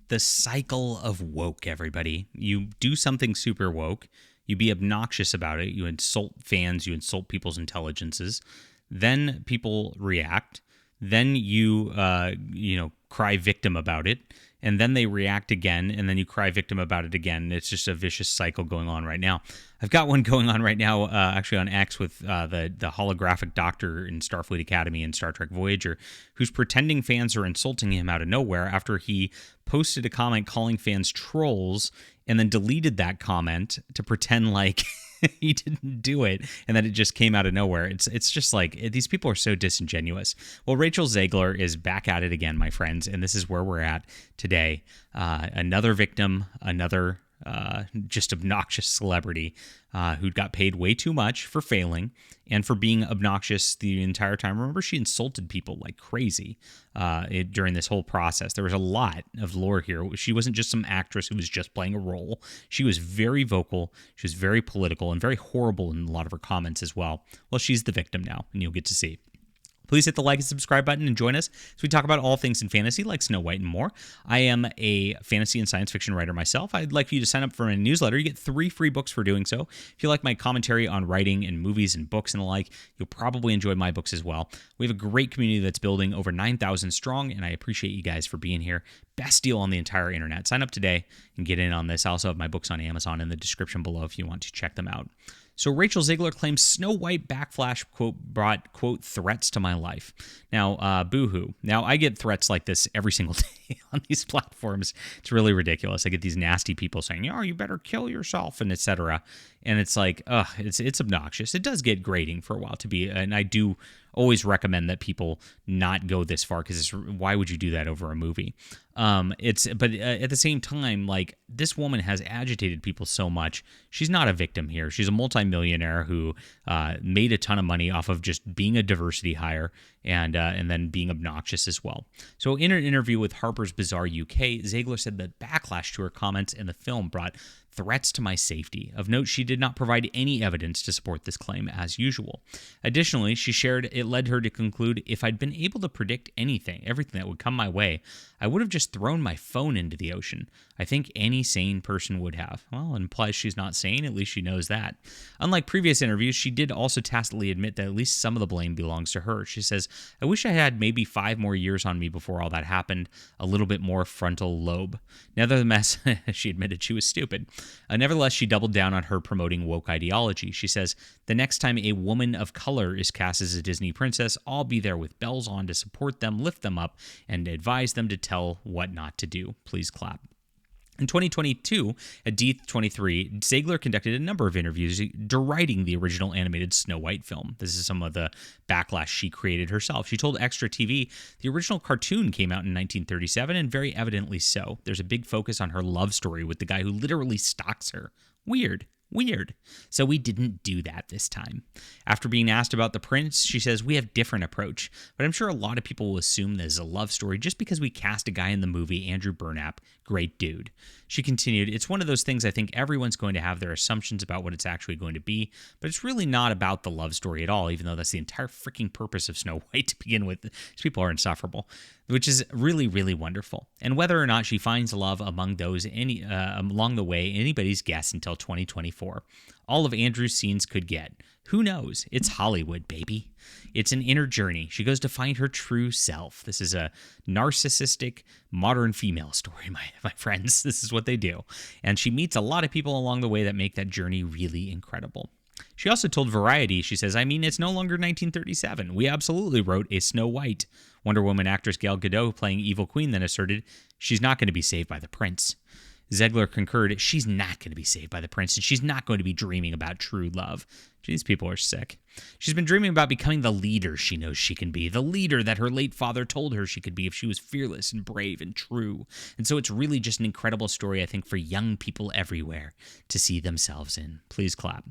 the cycle of woke, everybody. You do something super woke, you be obnoxious about it, you insult fans, you insult people's intelligences, then people react, then you cry victim about it, and then they react again, and then you cry victim about it again. It's just a vicious cycle going on right now. I've got one going on right now, actually on X with the holographic doctor in Starfleet Academy and Star Trek Voyager, who's pretending fans are insulting him out of nowhere after he posted a comment calling fans trolls and then deleted that comment to pretend like he didn't do it and that it just came out of nowhere. It's just like, these people are so disingenuous. Well, Rachel Zegler is back at it again, my friends, and this is where we're at today. Another victim, another just obnoxious celebrity who got paid way too much for failing and for being obnoxious the entire time. Remember, she insulted people like crazy during this whole process. There was a lot of lore here. She wasn't just some actress who was just playing a role. She was very vocal. She was very political and very horrible in a lot of her comments as well. Well, she's the victim now, and you'll get to see. Please hit the like and subscribe button and join us as we talk about all things in fantasy like Snow White and more. I am a fantasy and science fiction writer myself. I'd like for you to sign up for a newsletter. You get 3 free books for doing so. If you like my commentary on writing and movies and books and the like, you'll probably enjoy my books as well. We have a great community that's building over 9,000 strong, and I appreciate you guys for being here. Best deal on the entire internet. Sign up today and get in on this. I also have my books on Amazon in the description below if you want to check them out. So Rachel Zegler claims Snow White backflash, quote, brought, quote, threats to my life. Now, boo-hoo. Now, I get threats like this every single day on these platforms. It's really ridiculous. I get these nasty people saying, oh, you better kill yourself, and etc. And it's like, it's obnoxious. It does get grating for a while to be, and I do always recommend that people not go this far, because why would you do that over a movie? But at the same time, like, this woman has agitated people so much. She's not a victim here. She's a multimillionaire who made a ton of money off of just being a diversity hire and then being obnoxious as well. So in an interview with Harper's Bazaar UK, Zegler said that backlash to her comments in the film brought threats to my safety. Of note, she did not provide any evidence to support this claim as usual. Additionally, she shared it led her to conclude, if I'd been able to predict everything that would come my way, I would have just thrown my phone into the ocean. I think any sane person would have. Well, it implies she's not sane. At least she knows that. Unlike previous interviews, she did also tacitly admit that at least some of the blame belongs to her. She says, I wish I had maybe 5 more years on me before all that happened, a little bit more frontal lobe. Nevertheless, she admitted she was stupid. Nevertheless, she doubled down on her promoting woke ideology. She says, the next time a woman of color is cast as a Disney princess, I'll be there with bells on to support them, lift them up, and advise them to tell what not to do. Please clap. In 2022, at D23, Zegler conducted a number of interviews deriding the original animated Snow White film. This is some of the backlash she created herself. She told Extra TV the original cartoon came out in 1937, and very evidently so. There's a big focus on her love story with the guy who literally stalks her. Weird. So we didn't do that this time. After being asked about the prince, she says, we have different approach, but I'm sure a lot of people will assume this is a love story just because we cast a guy in the movie, Andrew Burnap, great dude. She continued, it's one of those things I think everyone's going to have their assumptions about what it's actually going to be, but it's really not about the love story at all, even though that's the entire freaking purpose of Snow White to begin with. These people are insufferable, which is really, really wonderful. And whether or not she finds love among those along the way, anybody's guess until 2024. All of Andrew's scenes could get. Who knows? It's Hollywood, baby. It's an inner journey. She goes to find her true self. This is a narcissistic modern female story, my friends. This is what they do. And she meets a lot of people along the way that make that journey really incredible. She also told Variety, she says, I mean, it's no longer 1937. We absolutely wrote a Snow White. Wonder Woman actress Gal Gadot playing Evil Queen then asserted, she's not going to be saved by the prince. Zegler concurred, she's not going to be saved by the prince, and she's not going to be dreaming about true love. These people are sick. She's been dreaming about becoming the leader she knows she can be, the leader that her late father told her she could be if she was fearless and brave and true. And so it's really just an incredible story, I think, for young people everywhere to see themselves in. Please clap.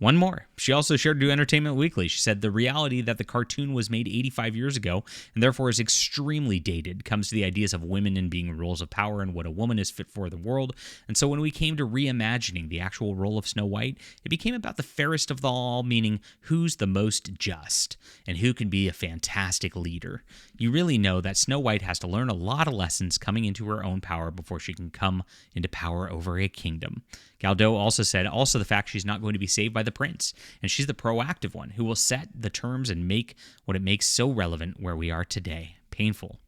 One more. She also shared to Entertainment Weekly. She said the reality that the cartoon was made 85 years ago and therefore is extremely dated comes to the ideas of women and being roles of power and what a woman is fit for the world. And so when we came to reimagining the actual role of Snow White, it became about the fairest of the all, meaning who's the most just and who can be a fantastic leader. You really know that Snow White has to learn a lot of lessons coming into her own power before she can come into power over a kingdom. Gal Gadot also said the fact she's not going to be saved by the prince, and she's the proactive one who will set the terms and make what it makes so relevant where we are today. Painful.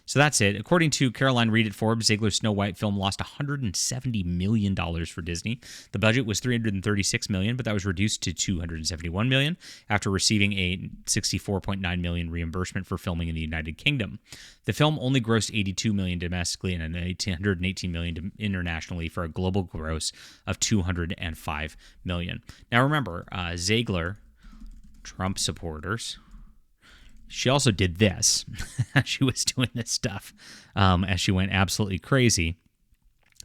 So that's it. According to Caroline Reed at Forbes, Zegler's Snow White film lost $170 million for Disney. The budget was $336 million, but that was reduced to $271 million after receiving a $64.9 million reimbursement for filming in the United Kingdom. The film only grossed $82 million domestically and $118 million internationally for a global gross of $205 million. Now remember, Zegler, Trump supporters, she also did this. She was doing this stuff as she went absolutely crazy.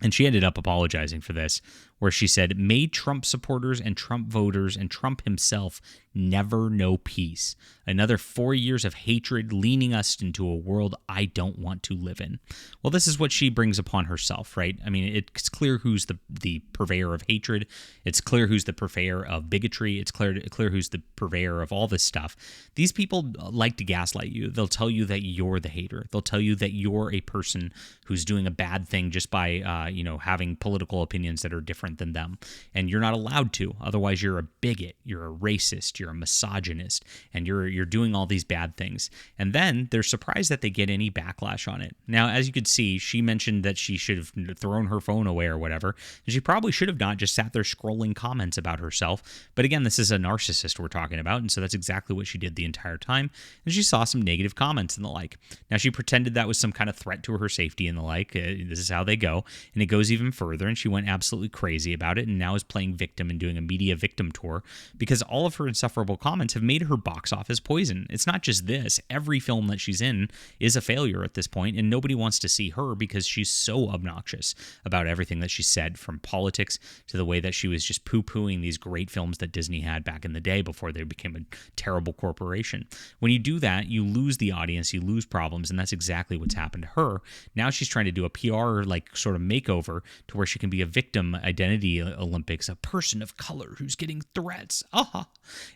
And she ended up apologizing for this, where she said, "May Trump supporters and Trump voters and Trump himself never know peace. Another 4 years of hatred leading us into a world I don't want to live in." Well, this is what she brings upon herself, right? I mean, it's clear who's the purveyor of hatred. It's clear who's the purveyor of bigotry. It's clear who's the purveyor of all this stuff. These people like to gaslight you. They'll tell you that you're the hater. They'll tell you that you're a person who's doing a bad thing just by, having political opinions that are different than them. And you're not allowed to. Otherwise, you're a bigot. You're a racist. You're a misogynist. And you're doing all these bad things. And then they're surprised that they get any backlash on it. Now, as you could see, she mentioned that she should have thrown her phone away or whatever. And she probably should have not just sat there scrolling comments about herself. But again, this is a narcissist we're talking about. And so that's exactly what she did the entire time. And she saw some negative comments and the like. Now, she pretended that was some kind of threat to her safety and the like. This is how they go. And it goes even further. And she went absolutely crazy about it and now is playing victim and doing a media victim tour because all of her insufferable comments have made her box office poison. It's not just this. Every film that she's in is a failure at this point, and nobody wants to see her because she's so obnoxious about everything that she said, from politics to the way that she was just poo-pooing these great films that Disney had back in the day before they became a terrible corporation. When you do that, you lose the audience, you lose problems, and that's exactly what's happened to her. Now she's trying to do a PR sort of makeover to where she can be a victim identity Olympics, a person of color who's getting threats.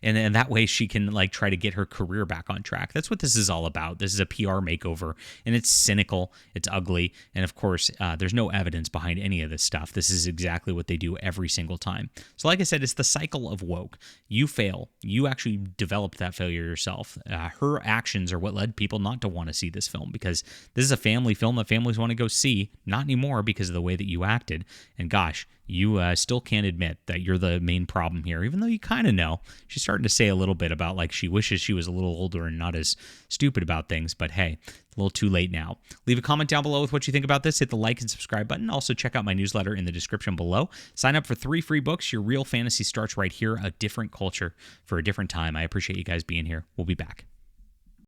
And that way she can try to get her career back on track. That's what this is all about. This is a PR makeover, and it's cynical, it's ugly, and of course, there's no evidence behind any of this stuff. This is exactly what they do every single time. So like I said, it's the cycle of woke. You fail. You actually developed that failure yourself. Her actions are what led people not to want to see this film, because this is a family film that families want to go see, not anymore because of the way that you acted. And gosh, you still can't admit that you're the main problem here, even though you kind of know. She's starting to say a little bit about she wishes she was a little older and not as stupid about things, but hey, a little too late now. Leave a comment down below with what you think about this. Hit the like and subscribe button. Also, check out my newsletter in the description below. Sign up for 3 free books. Your real fantasy starts right here. A different culture for a different time. I appreciate you guys being here. We'll be back.